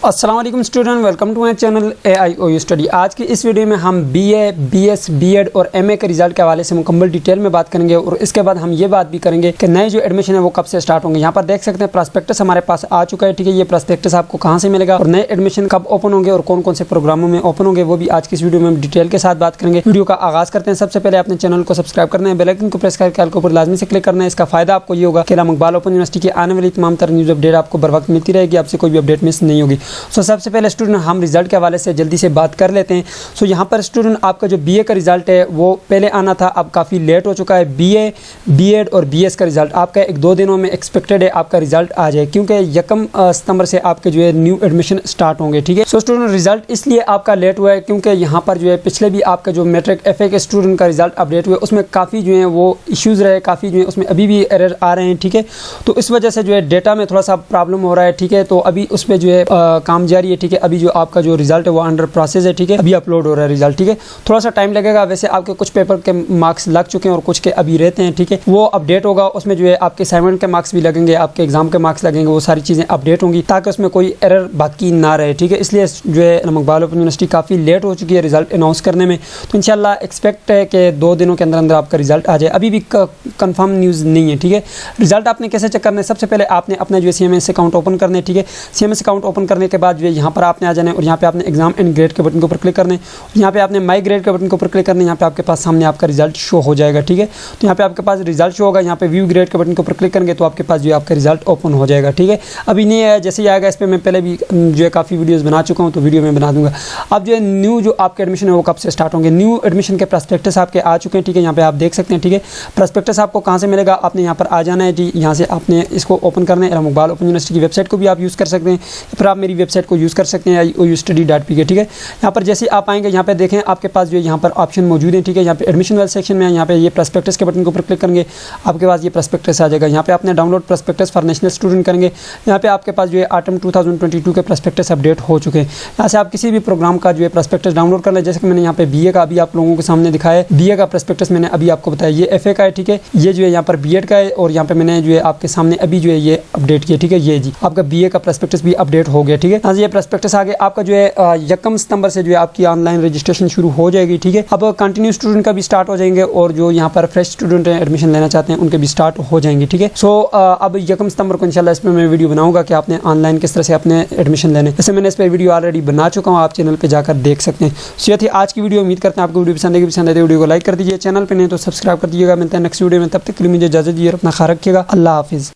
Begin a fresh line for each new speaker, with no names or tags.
अस्सलाम वालेकुम student, welcome to my channel AIOU study. आज की इस वीडियो में हम BA, BS, BEd और MA के रिजल्ट के हवाले से मुकम्मल डिटेल में बात करेंगे और इसके बाद हम ये बात भी करेंगे कि नए जो एडमिशन है वो कब से स्टार्ट होंगे। यहाँ पर देख सकते हैं प्रॉस्पेक्टस हमारे पास आ चुका है, ठीक है। ये प्रॉस्पेक्टस आपको कहाँ से मिलेगा और नए एडमिशन कब ओपन होंगे और कौन कौन से प्रोग्रामों में ओपन होंगे वो भी आज की इस वीडियो में डिटेल के साथ बात करेंगे। वीडियो का आगाज करते हैं। सबसे पहले अपने चैनल को सब्सक्राइब करना है, बेल आइकन को प्रेस करके के ऊपर लाजमी से क्लिक करना है। इसका फायदा आपको ये होगा कि इकबाल ओपन यूनिवर्सिटी की आने वाली तमाम तरह न्यूज़ अपडेट आपको बर वक्त मिलती रहेगी, आपसे कोई भी अपडेट मिस नहीं होगी। सो सबसे पहले स्टूडेंट हम रिजल्ट के हवाले से जल्दी से बात कर लेते हैं। सो यहाँ पर स्टूडेंट आपका जो BA का रिजल्ट है वो पहले आना था, अब काफ़ी लेट हो चुका है। BA, BEd और BS का रिजल्ट आपका 1-2 दिनों में एक्सपेक्टेड है आपका रिजल्ट आ जाए, क्योंकि 1 सितंबर से आपके जो है न्यू एडमिशन स्टार्ट होंगे, ठीक है। सो स्टूडेंट रिजल्ट इसलिए आपका लेट हुआ है क्योंकि यहाँ पर जो है पिछले भी आपका जो मैट्रिक FA के स्टूडेंट का रिजल्ट अपडेट हुआ उसमें काफ़ी जो है वो इश्यूज़ रहे, काफ़ी जो है उसमें अभी भी एरर आ रहे हैं, ठीक है। तो इस वजह से जो है डेटा में थोड़ा सा प्रॉब्लम हो रहा है, ठीक है। तो अभी उस पर जो है काम जारी है, ठीक है। अभी जो आपका जो रिजल्ट है वो अंडर प्रोसेस है, ठीक है। अभी अपलोड हो रहा है रिजल्ट, ठीक है। थोड़ा सा टाइम लगेगा। वैसे आपके कुछ पेपर के मार्क्स लग चुके हैं और कुछ के अभी रहते हैं, ठीक है। वो अपडेट होगा, उसमें जो है आपके असाइनमेंट के मार्क्स भी लगेंगे, आपके एग्जाम के मार्क्स लगेंगे, वो सारी चीज़ें अपडेट होंगी ताकि उसमें कोई एरर बाकी ना रहे, ठीक है। इसलिए जो है इकबाल ओपन यूनिवर्सिटी काफ़ी लेट हो चुकी है रिजल्ट अनाउंस करने में। तो इंशाल्लाह एक्सपेक्ट है कि 2 दिनों के अंदर अंदर आपका रिजल्ट आ जाए। अभी भी कंफर्म न्यूज़ नहीं है, ठीक है। रिजल्ट आपने कैसे चेक करना है? सबसे पहले आपने अपना जो है CMS अकाउंट ओपन करना है, ठीक है। CMS अकाउंट ओपन करने के बाद जो है यहाँ पर आपने आ जाना है और यहाँ पे आपने एग्जाम एंड ग्रेड के बटन के ऊपर क्लिक करना है। यहाँ पे आपने माई ग्रेड के बटन के ऊपर क्लिक करना है। यहाँ पे आपके पास सामने आपका रिजल्ट शो हो जाएगा, ठीक है। तो यहाँ पे आपके पास रिजल्ट शो होगा। यहाँ पे व्यू ग्रेड के बटन के ऊपर क्लिक करेंगे तो आपके पास जो है आपका रिजल्ट ओपन हो जाएगा, ठीक है। अभी नहीं आया, जैसे ही आएगा इस पर मैं पहले भी जो है काफ़ी वीडियोज़ बना चुका हूँ, तो वीडियो में बना दूंगा। अब जो है न्यू जो आपके एडमिशन है वो कब से स्टार्ट होंगे? न्यू एडमिशन के प्रॉस्पेक्टस आपके आ चुके हैं, ठीक है। यहाँ पे आप देख सकते हैं, ठीक है। प्रॉस्पेक्टस आपको कहाँ से मिलेगा? आपने यहाँ पर आ जाना है जी। यहाँ से आपने इसको ओपन करना है। इकबाल ओपन यूनिवर्सिटी की वेबसाइट को भी आप यूज़ कर सकते हैं, फिर आप मेरी वेबसाइट को यूज़ कर सकते हैं AIOUstudy.pk, ठीक है। यहाँ पर जैसे आप आएंगे यहाँ पे देखें आपके पास जो है यहाँ पर ऑप्शन मौजूद है, ठीक है। यहाँ पे एडमिशन वाले सेक्शन में यहाँ पे ये प्रॉस्पेक्टस के बटन के ऊपर क्लिक करेंगे, आपके पास ये प्रॉस्पेक्टस आ जाएगा। यहाँ पे आपने download prospectus for national student करेंगे। यहाँ पे आपके पास जो है ऑटम 2022 के प्रॉस्पेक्टस अपडेट हो चुके हैं। यहाँ से आप किसी भी प्रोग्राम का जो है प्रॉस्पेक्टस डाउनलोड कर लें। जैसे कि मैंने यहाँ पे BA का अभी आप लोगों के सामने दिखाया है, BA का प्रॉस्पेक्टस मैंने अभी आपको बताया, ये FA का है, ठीक है। ये जो है यहाँ पर BEd का है और यहाँ पे मैंने जो है आपके सामने अभी जो है ये अपडेट किया, ठीक है। ये जी आपका BA का प्रॉस्पेक्टस भी अपडेट हो गया, ठीक है। यहाँ से ये प्रॉस्पेक्टस आगे आपका जो है 1 सितंबर से जो है आपकी ऑनलाइन रजिस्ट्रेशन शुरू हो जाएगी, ठीक है। अब कंटिन्यू स्टूडेंट का भी स्टार्ट हो जाएंगे और जो यहाँ पर फ्रेश स्टूडेंट हैं एडमिशन लेना चाहते हैं उनके भी स्टार्ट हो जाएंगे, ठीक है। सो अब 1 सितंबर को इंशाल्लाह इस पर मैं वीडियो बनाऊंगा कि आपने ऑनलाइन किस तरह से अपने एडमिशन लेने। जैसे मैंने इस पर वीडियो ऑलरेडी बना चुका हूँ, आप चैनल पर जाकर देख सकते हैं। सो ये थी आज की वीडियो। उम्मीद करते हैं आपको वीडियो पसंद आएगी। पसंद आए तो वीडियो को लाइक कर दीजिए, चैनल पर नहीं तो सब्सक्राइब कर दीजिएगा। मिलते हैं नेक्स्ट वीडियो में, तब तक के लिए मुझे इजाजत दीजिए, अपना ख्याल रखिएगा। अल्लाह हाफिज़।